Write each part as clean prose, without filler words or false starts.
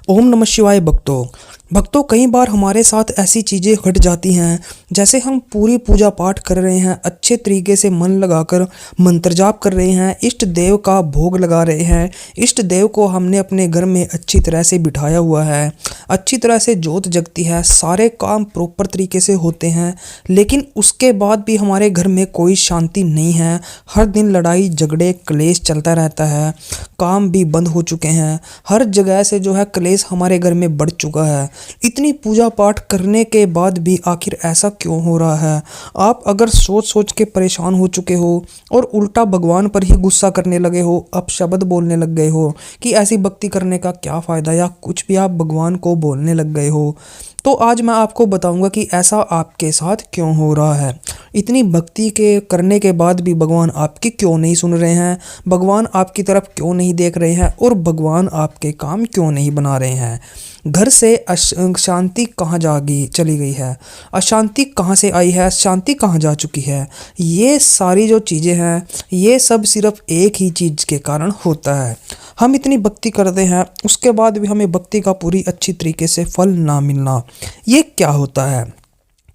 ओम नमः शिवाय भक्तों कई बार हमारे साथ ऐसी चीज़ें घट जाती हैं, जैसे हम पूरी पूजा पाठ कर रहे हैं, अच्छे तरीके से मन लगाकर मंत्र जाप कर रहे हैं, इष्ट देव का भोग लगा रहे हैं, इष्ट देव को हमने अपने घर में अच्छी तरह से बिठाया हुआ है, अच्छी तरह से जोत जगती है, सारे काम प्रॉपर तरीके से होते हैं, लेकिन उसके बाद भी हमारे घर में कोई शांति नहीं है। हर दिन लड़ाई झगड़े क्लेश चलता रहता है, काम भी बंद हो चुके हैं, हर जगह से जो है क्लेश हमारे घर में बढ़ चुका है। इतनी पूजा पाठ करने के बाद भी आखिर ऐसा क्यों हो रहा है? आप अगर सोच सोच के परेशान हो चुके हो और उल्टा भगवान पर ही गुस्सा करने लगे हो, अपशब्द बोलने लग गए हो कि ऐसी भक्ति करने का क्या फ़ायदा, या कुछ भी आप भगवान को बोलने लग गए हो, तो आज मैं आपको बताऊंगा कि ऐसा आपके साथ क्यों हो रहा है। इतनी भक्ति के करने के बाद भी भगवान आपकी क्यों नहीं सुन रहे हैं, भगवान आपकी तरफ क्यों नहीं देख रहे हैं और भगवान आपके काम क्यों नहीं बना रहे हैं। घर से शांति कहाँ चली गई है, अशांति कहाँ से आई है, शांति कहाँ जा चुकी है। ये सारी जो चीज़ें हैं, ये सब सिर्फ एक ही चीज़ के कारण होता है। हम इतनी भक्ति करते हैं, उसके बाद भी हमें भक्ति का पूरी अच्छी तरीके से फल ना मिलना, ये क्या होता है?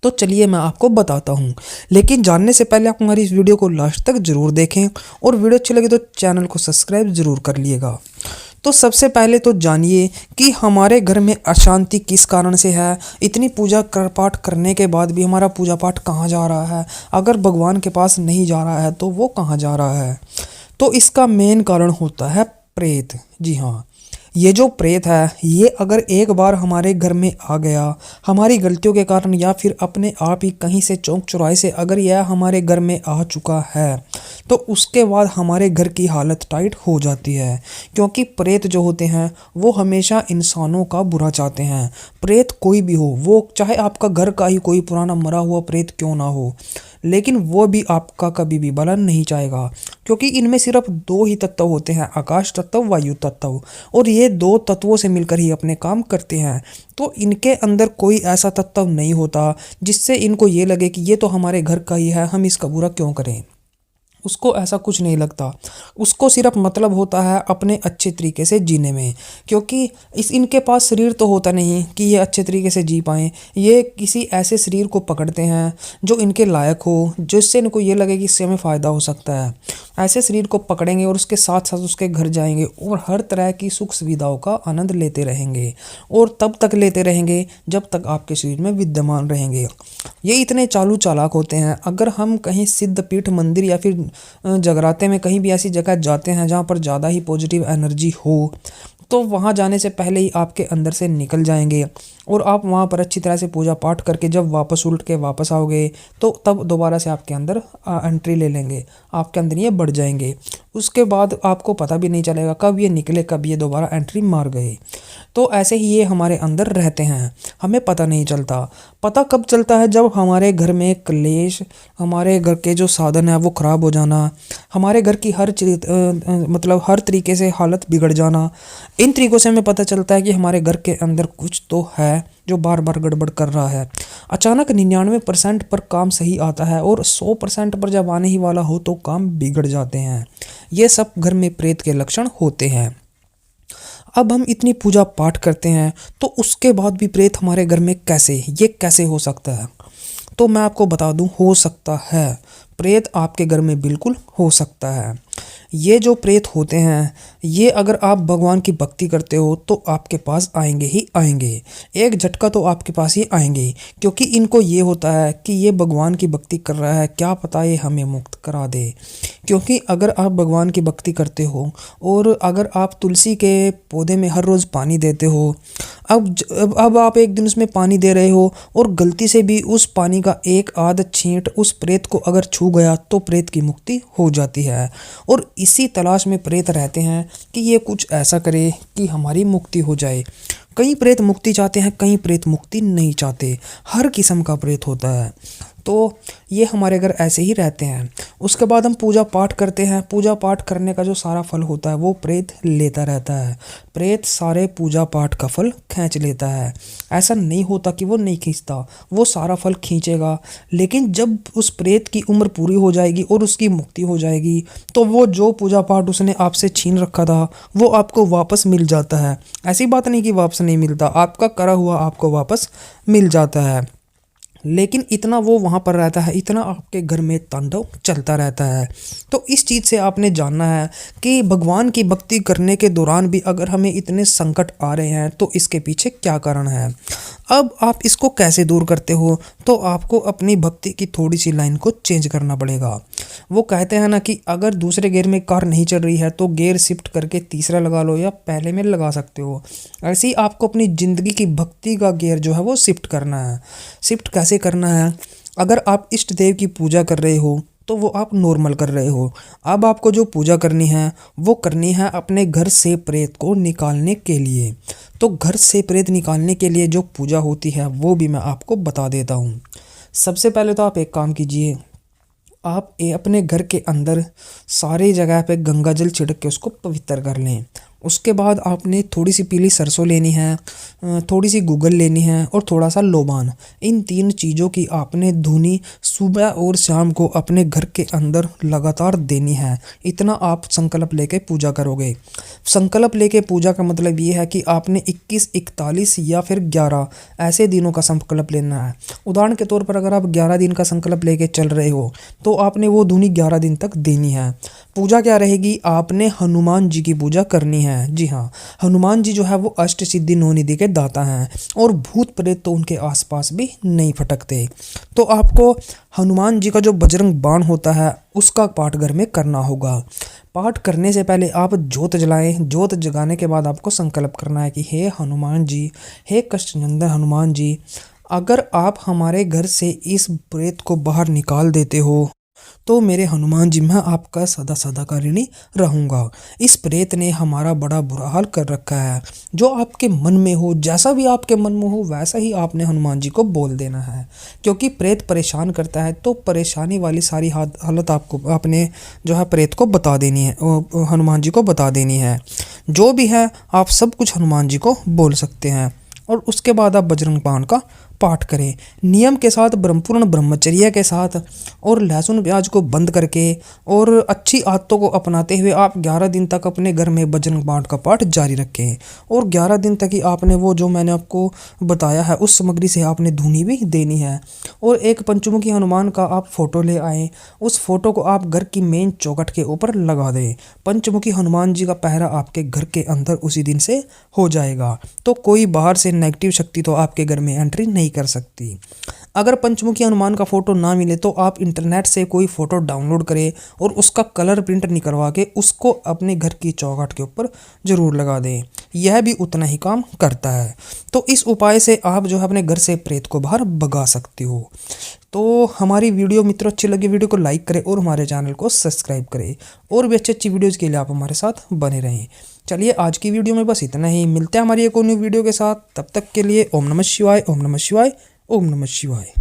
तो चलिए मैं आपको बताता हूँ, लेकिन जानने से पहले आप हमारी इस वीडियो को लास्ट तक ज़रूर देखें और वीडियो अच्छी लगे तो चैनल को सब्सक्राइब ज़रूर कर लिएगा। तो सबसे पहले तो जानिए कि हमारे घर में अशांति किस कारण से है। इतनी पूजा पाठ करने के बाद भी हमारा पूजा पाठ कहाँ जा रहा है? अगर भगवान के पास नहीं जा रहा है तो वो कहाँ जा रहा है? तो इसका मेन कारण होता है प्रेत। जी हाँ, ये जो प्रेत है, ये अगर एक बार हमारे घर में आ गया, हमारी गलतियों के कारण या फिर अपने आप ही कहीं से चौक चौराहे से अगर यह हमारे घर में आ चुका है, तो उसके बाद हमारे घर की हालत टाइट हो जाती है। क्योंकि प्रेत जो होते हैं वो हमेशा इंसानों का बुरा चाहते हैं। प्रेत कोई भी हो, वो चाहे आपका घर का ही कोई पुराना मरा हुआ प्रेत क्यों ना हो, लेकिन वो भी आपका कभी भी भला नहीं चाहेगा। क्योंकि इनमें सिर्फ दो ही तत्व होते हैं, आकाश तत्व, वायु तत्व, और ये दो तत्वों से मिलकर ही अपने काम करते हैं। तो इनके अंदर कोई ऐसा तत्व नहीं होता जिससे इनको ये लगे कि ये तो हमारे घर का ही है, हम इसका बुरा क्यों करें। उसको ऐसा कुछ नहीं लगता, उसको सिर्फ मतलब होता है अपने अच्छे तरीके से जीने में। क्योंकि इनके पास शरीर तो होता नहीं कि ये अच्छे तरीके से जी पाएँ। ये किसी ऐसे शरीर को पकड़ते हैं जो इनके लायक हो, जिससे इनको ये लगे कि इससे हमें फ़ायदा हो सकता है। ऐसे शरीर को पकड़ेंगे और उसके साथ साथ उसके घर जाएंगे और हर तरह की सुख सुविधाओं का आनंद लेते रहेंगे, और तब तक लेते रहेंगे जब तक आपके शरीर में विद्यमान रहेंगे। ये इतने चालू चालाक होते हैं। अगर हम कहीं सिद्ध पीठ मंदिर या फिर जगराते में कहीं भी ऐसी जगह जाते हैं जहाँ पर ज़्यादा ही पॉजिटिव एनर्जी हो, तो वहाँ जाने से पहले ही आपके अंदर से निकल जाएंगे, और आप वहाँ पर अच्छी तरह से पूजा पाठ करके जब वापस उलट के वापस आओगे तो तब दोबारा से आपके अंदर एंट्री ले लेंगे, आपके अंदर ये बढ़ जाएंगे। उसके बाद आपको पता भी नहीं चलेगा कब ये निकले, कब ये दोबारा एंट्री मार गए। तो ऐसे ही ये हमारे अंदर रहते हैं, हमें पता नहीं चलता। पता कब चलता है? जब हमारे घर में क्लेश, हमारे घर के जो साधन है वो ख़राब हो जाना, हमारे घर की हर चीज मतलब हर तरीके से हालत बिगड़ जाना। इन तरीक़ों से हमें पता चलता है कि हमारे घर के अंदर कुछ तो है जो बार बार गड़बड़ कर रहा है। अचानक 99% पर काम सही आता है और 100% पर जब आने ही वाला हो तो काम बिगड़ जाते हैं। ये सब घर में प्रेत के लक्षण होते हैं। अब हम इतनी पूजा पाठ करते हैं तो उसके बाद भी प्रेत हमारे घर में कैसे हो सकता है? तो मैं आपको बता दूं, हो सकता है। प्रेत आपके घर में बिल्कुल हो सकता है। ये जो प्रेत होते हैं, ये अगर आप भगवान की भक्ति करते हो तो आपके पास आएंगे ही आएंगे, एक झटका तो आपके पास ही आएंगे। क्योंकि इनको ये होता है कि ये भगवान की भक्ति कर रहा है, क्या पता ये हमें मुक्त करा दे। क्योंकि अगर आप भगवान की भक्ति करते हो और अगर आप तुलसी के पौधे में हर रोज़ पानी देते हो, अब आप एक दिन उसमें पानी दे रहे हो और गलती से भी उस पानी का एक आध छींट उस प्रेत को अगर छू गया तो प्रेत की मुक्ति हो जाती है। और इसी तलाश में प्रेत रहते हैं कि ये कुछ ऐसा करे कि हमारी मुक्ति हो जाए। कई प्रेत मुक्ति चाहते हैं, कई प्रेत मुक्ति नहीं चाहते। हर किस्म का प्रेत होता है। तो ये हमारे घर ऐसे ही रहते हैं। उसके बाद हम पूजा पाठ करते हैं। पूजा पाठ करने का जो सारा फल होता है वो प्रेत लेता रहता है। प्रेत सारे पूजा पाठ का फल खींच लेता है। ऐसा नहीं होता कि वो नहीं खींचता, वो सारा फल खींचेगा। लेकिन जब उस प्रेत की उम्र पूरी हो जाएगी और उसकी मुक्ति हो जाएगी तो वो जो पूजा पाठ उसने आपसे छीन रखा था वो आपको वापस मिल जाता है। ऐसी बात नहीं कि वापस नहीं मिलता, आपका करा हुआ आपको वापस मिल जाता है। लेकिन इतना वो वहाँ पर रहता है, इतना आपके घर में तांडव चलता रहता है। तो इस चीज़ से आपने जानना है कि भगवान की भक्ति करने के दौरान भी अगर हमें इतने संकट आ रहे हैं तो इसके पीछे क्या कारण है। अब आप इसको कैसे दूर करते हो, तो आपको अपनी भक्ति की थोड़ी सी लाइन को चेंज करना पड़ेगा। वो कहते हैं ना कि अगर दूसरे गियर में कार नहीं चल रही है तो गियर शिफ्ट करके तीसरा लगा लो या पहले में लगा सकते हो। ऐसे ही आपको अपनी ज़िंदगी की भक्ति का गियर जो है वो शिफ्ट करना है। शिफ्ट कैसे करना है, अगर आप इष्ट देव की पूजा कर रहे हो तो वो आप नॉर्मल कर रहे हो। अब आपको जो पूजा करनी है वो करनी है अपने घर से प्रेत को निकालने के लिए। तो घर से प्रेत निकालने के लिए जो पूजा होती है वो भी मैं आपको बता देता हूँ। सबसे पहले तो आप एक काम कीजिए, आप अपने घर के अंदर सारी जगह पे गंगा जल छिड़क के उसको पवित्र कर लें। उसके बाद आपने थोड़ी सी पीली सरसों लेनी है, थोड़ी सी गूगल लेनी है और थोड़ा सा लोबान। इन 3 चीज़ों की आपने धुनी सुबह और शाम को अपने घर के अंदर लगातार देनी है। इतना आप संकल्प लेके पूजा करोगे। संकल्प लेके पूजा का मतलब ये है कि आपने 21, 41 या फिर 11 ऐसे दिनों का संकल्प लेना है। उदाहरण के तौर पर अगर आप 11 दिन का संकल्प लेके चल रहे हो तो आपने वो धुनी 11 दिन तक देनी है। पूजा क्या रहेगी, आपने हनुमान जी की पूजा करनी है। जी हाँ, हनुमान जी जो है वो अष्ट सिद्धि 9 निधि के दाता हैं और भूत प्रेत तो उनके आसपास भी नहीं फटकते। तो आपको हनुमान जी का जो बजरंग बाण होता है उसका पाठ घर में करना होगा। पाठ करने से पहले आप जोत जलाएं। जोत जगाने के बाद आपको संकल्प करना है कि हे हनुमान जी, हे कष्टनंदन हनुमान जी, अगर आप हमारे घर से इस प्रेत को बाहर निकाल देते हो तो मेरे हनुमान जी मैं आपका सदा सदा का ऋणी रहूँगा। इस प्रेत ने हमारा बड़ा बुरा हाल कर रखा है। जो आपके मन में हो, जैसा भी आपके मन में हो वैसा ही आपने हनुमान जी को बोल देना है। क्योंकि प्रेत परेशान करता है तो परेशानी वाली सारी हालत आपको आपने जो है प्रेत को बता देनी है, हनुमान जी को बता देनी है। जो भी है आप सब कुछ हनुमान जी को बोल सकते हैं और उसके बाद आप बजरंग बाण का पाठ करें नियम के साथ, पूर्ण ब्रह्मचर्य के साथ और लहसुन प्याज को बंद करके और अच्छी आदतों को अपनाते हुए आप 11 दिन तक अपने घर में बजरंग बाण का पाठ जारी रखें। और 11 दिन तक ही आपने वो जो मैंने आपको बताया है उस सामग्री से आपने धुनी भी देनी है। और एक पंचमुखी हनुमान का आप फोटो ले आएँ, उस फोटो को आप घर की मेन चौखट के ऊपर लगा दें। पंचमुखी हनुमान जी का पहरा आपके घर के अंदर उसी दिन से हो जाएगा। तो कोई बाहर से नेगेटिव शक्ति तो आपके घर में एंट्री नहीं कर सकती। अगर पंचमुखी हनुमान का फोटो ना मिले तो आप इंटरनेट से कोई फोटो डाउनलोड करें और उसका कलर प्रिंट निकलवा के उसको अपने घर की चौखट के ऊपर जरूर लगा दें। यह भी उतना ही काम करता है। तो इस उपाय से आप जो है अपने घर से प्रेत को बाहर भगा सकते हो। तो हमारी वीडियो मित्रों अच्छी लगी, वीडियो को लाइक करें और हमारे चैनल को सब्सक्राइब करें और भी अच्छी अच्छी वीडियोज़ के लिए आप हमारे साथ बने रहें। चलिए आज की वीडियो में बस इतना ही, मिलते हैं हमारी एक और न्यू वीडियो के साथ। तब तक के लिए ओम नमः शिवाय, ओम नमः शिवाय, ओम नमः शिवाय।